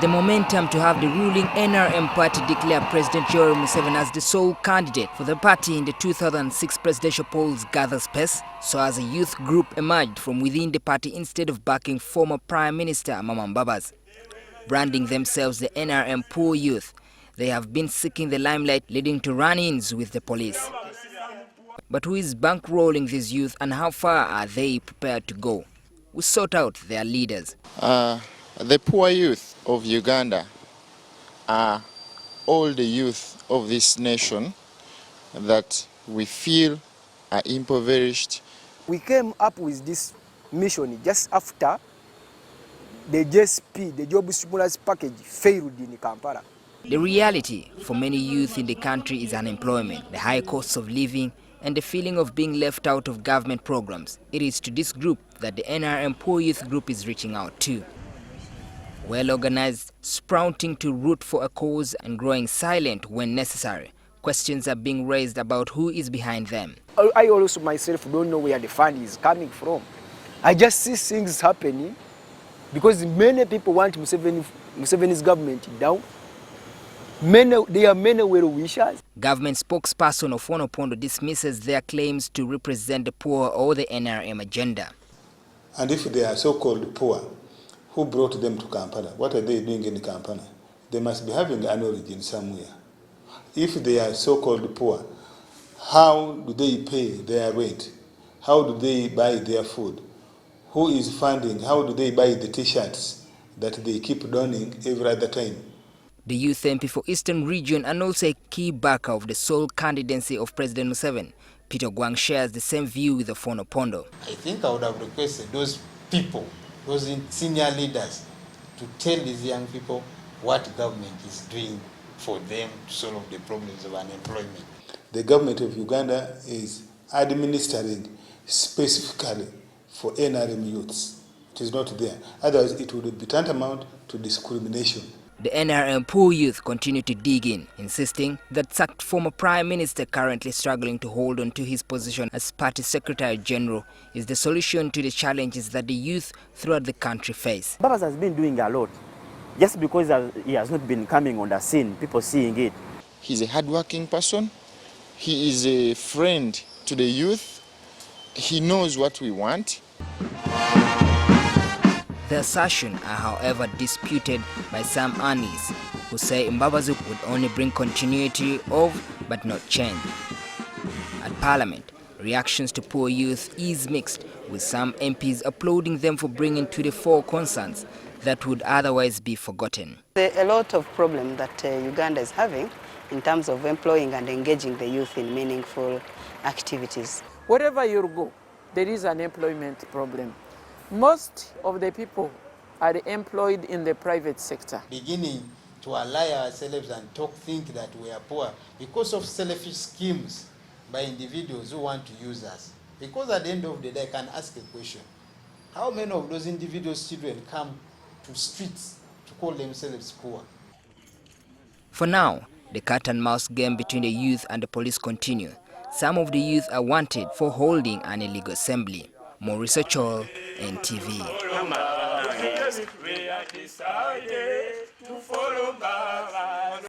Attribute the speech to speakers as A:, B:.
A: the momentum to have the ruling NRM party declare President Yoweri Museveni as the sole candidate for the party in the 2006 presidential polls gathers pace, so as a youth group emerged from within the party instead of backing former Prime Minister Mama Mbabazi. Branding themselves the NRM Poor youth, they have been seeking the limelight, leading to run-ins with the police. But who is bankrolling these youth and how far are they prepared to go? We sought out their leaders.
B: The poor youth of Uganda are all the youth of this nation that we feel are impoverished.
C: We came up with this mission just after the JSP, the Job Stimulus Package, failed in Kampala.
A: The reality for many youth in the country is unemployment, the high costs of living, and the feeling of being left out of government programs. It is to this group that the NRM Poor Youth Group is reaching out to. Well organized, sprouting to root for a cause and growing silent when necessary, questions are being raised about who is behind them.
C: I also myself don't know where the fund is coming from. I just see things happening because many people want Museveni's government down. There are many well-wishers.
A: Government spokesperson Ofono Pondo dismisses their claims to represent the poor or the NRM agenda.
D: And if they are so-called poor, who brought them to Kampala? What are they doing in Kampala? They must be having an origin somewhere. If they are so-called poor, how do they pay their rent? How do they buy their food? Who is funding? How do they buy the t-shirts that they keep donning every other time?
A: The youth MP for Eastern Region and also a key backer of the sole candidacy of President Museveni, Peter Gwang, shares the same view with Ofono Pondo.
E: I think I would have requested those people, those senior leaders, to tell these young people what government is doing for them to solve the problems of unemployment.
D: The government of Uganda is administering specifically for NRM youths. It is not there. Otherwise, it would be tantamount to discrimination.
A: The NRM Poor Youth continue to dig in, insisting that sacked former Prime Minister currently struggling to hold on to his position as Party Secretary General is the solution to the challenges that the youth throughout the country face.
F: Mbabazi has been doing a lot. Just because he has not been coming on the scene, people seeing it.
B: He's a hardworking person. He is a friend to the youth. He knows what we want.
A: The assertion are, however, disputed by some analysts who say Mbabazi would only bring continuity of but not change. At Parliament, reactions to poor youth is mixed, with some MPs applauding them for bringing to the fore concerns that would otherwise be forgotten.
G: There are a lot of problems that Uganda is having in terms of employing and engaging the youth in meaningful activities.
H: Wherever you go, there is an employment problem. Most of the people are employed in the private sector.
E: Beginning to ally ourselves and think that we are poor because of selfish schemes by individuals who want to use us. Because at the end of the day, I can ask a question. How many of those individuals' children come to streets to call themselves poor?
A: For now, the cat and mouse game between the youth and the police continue. Some of the youth are wanted for holding an illegal assembly. More research all NTV.